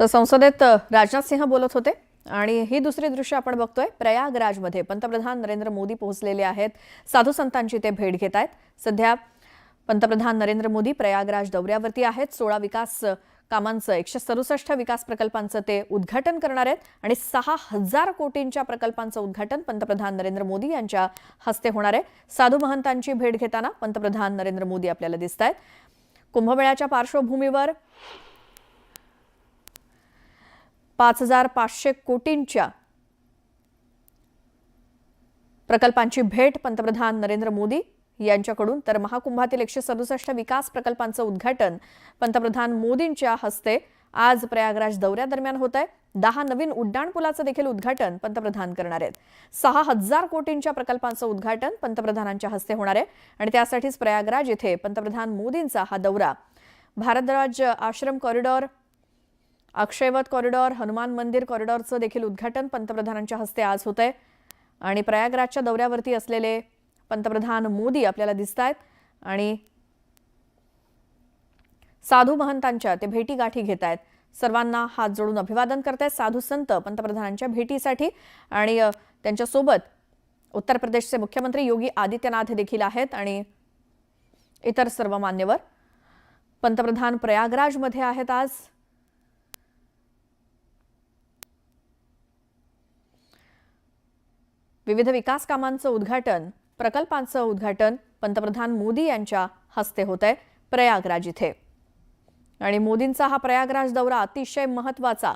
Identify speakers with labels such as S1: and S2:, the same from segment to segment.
S1: तर संसदेत राजनाथ सिंह बोलत होते आणि ही दुसरी दृश्य आपण बघतोय। प्रयागराजमध्ये पंतप्रधान नरेंद्र मोदी पोहोचलेले आहेत। साधू संतांची ते भेट घेत आहेत। सध्या पंतप्रधान नरेंद्र मोदी प्रयागराज दौऱ्यावरती आहेत। 16 विकास कामांचं 167 विकास प्रकल्पांचं ते उद्घाटन करणार आहेत आणि 6000 कोटींच्या प्रकल्पांचं उद्घाटन पंतप्रधान नरेंद्र मोदी यांच्या हस्ते होणार आहे। साधू महंतांची भेट घेताना पंतप्रधान नरेंद्र मोदी आपल्याला दिसतायत। कुंभमेळ्याच्या पार्श्वभूमीवर 5500 कोटींच्या प्रकल्पांची भेट पंतप्रधान नरेंद्र मोदी यांच्याकडून, तर महाकुंभातील 167 विकास प्रकल्पांचं उद्घाटन पंतप्रधान मोदींच्या हस्ते आज प्रयागराज दौऱ्यादरम्यान होत आहे। 10 नवीन उड्डाणपुलाचं देखील उद्घाटन पंतप्रधान करणार आहेत। 6000 कोटींच्या प्रकल्पांचं उद्घाटन पंतप्रधानांच्या हस्ते होणार आहे आणि त्यासाठीच प्रयागराज येथे पंतप्रधान मोदींचा हा दौरा। भारद्वाज आश्रम कॉरिडॉर, अक्षयवत कॉरिडॉर, हनुमान मंदिर कॉरिडॉरचं देखील उद्घाटन पंतप्रधानांच्या हस्ते आज होत आहे आणि प्रयागराजच्या दौऱ्यावरती असलेले पंतप्रधान मोदी आपल्याला दिसतायत आणि साधू महंतांच्या ते भेटी गाठी घेत आहेत। सर्वांना हात जोडून अभिवादन करतायत साधू संत पंतप्रधानांच्या भेटीसाठी आणि त्यांच्या सोबत उत्तर प्रदेशचे मुख्यमंत्री योगी आदित्यनाथ देखील आहेत आणि इतर सर्व मान्यवर। पंतप्रधान प्रयागराजमध्ये आहेत आज। विविध विकास कामांचं उद्घाटन, प्रकल्पांचं उद्घाटन पंतप्रधान मोदी यांच्या हस्ते होत आहे प्रयागराज इथे आणि मोदींचा हा प्रयागराज दौरा अतिशय महत्त्वाचा।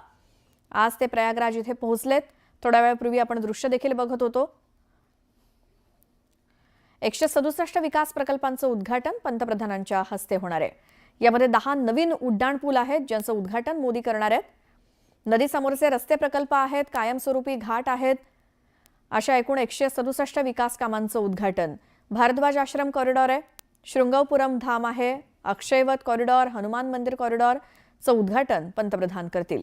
S1: आज ते प्रयागराज इथे पोहोचलेत। थोड्या वेळापूर्वी आपण दृश्य देखील बघत होतो। 167 विकास प्रकल्पांचं उद्घाटन पंतप्रधानांच्या हस्ते होणार आहे। यामध्ये 10 नवीन उड्डाणपूल आहेत ज्यांचं उद्घाटन मोदी करणार आहेत। नदीसमोरचे रस्ते प्रकल्प आहेत, कायमस्वरूपी घाट आहेत, अशा एकूण 167 विकास कामांचं उद्घाटन। भारद्वाज आश्रम कॉरिडॉर आहे, शृंगवपुरम धाम आहे, अक्षयवत कॉरिडॉर, हनुमान मंदिर कॉरिडॉरचं उद्घाटन पंतप्रधान करतील।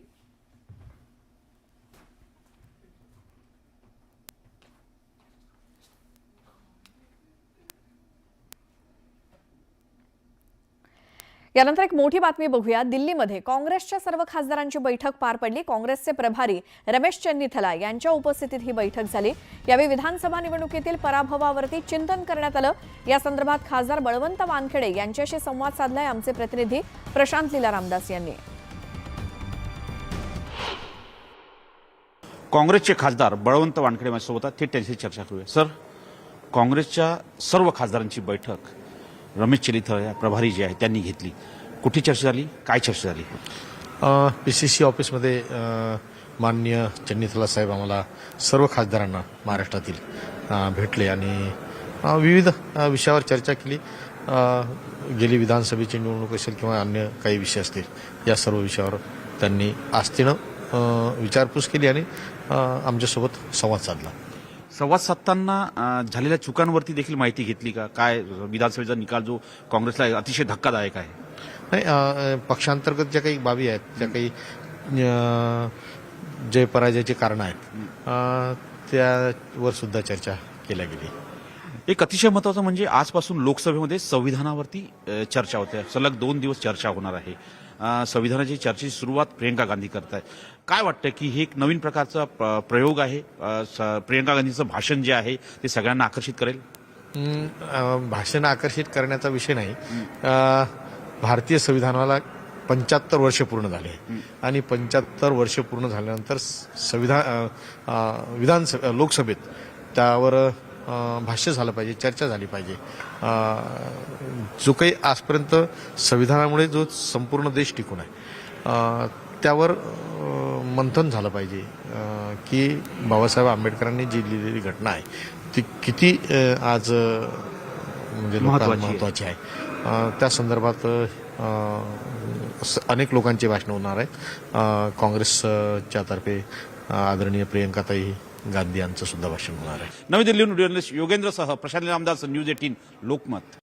S1: यानंतर एक मोठी बातमी बघूया। दिल्लीमध्ये काँग्रेसच्या सर्व खासदारांची बैठक पार पडली। काँग्रेसचे प्रभारी रमेश चन्नीथला यांच्या उपस्थितीत ही बैठक झाली। यावेळी विधानसभा निवडणुकीतील पराभवावरती चिंतन करण्यात आलं। या संदर्भात खासदार बळवंत वानखेडे यांच्याशी संवाद साधलाय आमचे प्रतिनिधी प्रशांत लीला रामदास यांनी।
S2: काँग्रेसचे खासदार बळवंत वानखेडे माझ्यासोबत आहेत, थेट त्यांच्याशी चर्चा करूया। सर, काँग्रेसच्या सर्व खासदारांची बैठक रमेश चन्नीथला प्रभारी जे आहे त्यांनी घेतली, कुठे चर्चा झाली, काय चर्चा झाली?
S3: पीसीसी ऑफिसमध्ये माननीय चन्नीथला साहेब आम्हाला सर्व खासदारांना महाराष्ट्रातील भेटले आणि विविध विषयावर चर्चा केली। गेली विधानसभेची निवडणूक असेल किंवा अन्य काही विषय असतील, या सर्व विषयावर त्यांनी आस्थेनं विचारपूस केली आणि आमच्यासोबत संवाद साधला।
S2: संवाद साधताना झालेल्या चुकांवरती देखील माहिती घेतली का? काय विधानसभेचा निकाल जो काँग्रेसला अतिशय धक्कादायक आहे?
S3: नाही, पक्षांतर्गत ज्या काही बाबी आहेत, ज्या काही जय पराजयाची कारणं आहेत, त्यावर सुद्धा चर्चा केल्या गेली।
S2: एक अतिशय महत्त्वाचं म्हणजे आजपासून लोकसभेमध्ये संविधानावरती चर्चा होते। सलग 2 दिवस चर्चा होणार आहे। संविधानाची चर्चेची सुरुवात प्रियंका गांधी करत आहे। काय वाटतं की हे एक नवीन प्रकारचा प्रयोग आहे? प्रियंका गांधीचं भाषण जे आहे ते सगळ्यांना आकर्षित करेल?
S3: भाषण आकर्षित करण्याचा विषय नाही। भारतीय संविधानाला 75 वर्ष पूर्ण झाले आणि 75 वर्ष पूर्ण झाल्यानंतर लोकसभेत त्यावर भाष्य झालं पाहिजे, चर्चा झाली पाहिजे। जो काही आजपर्यंत संविधानामुळे जो संपूर्ण देश टिकून आहे, त्यावर मंथन झालं पाहिजे की बाबासाहेब आंबेडकरांनी जी लिहिलेली घटना आहे ती किती आज म्हणजे महत्त्वाची आहे। त्या संदर्भात अनेक लोकांची भाषणं होणार आहेत। काँग्रेसच्या तर्फे आदरणीय प्रियंकाताई गांधी यांचं सुद्धा भाषण होणार आहे।
S2: नवी दिल्लीहून जर्नलिस्ट योगेंद्रसह प्रशांत रामदास, न्यूज 18 लोकमत।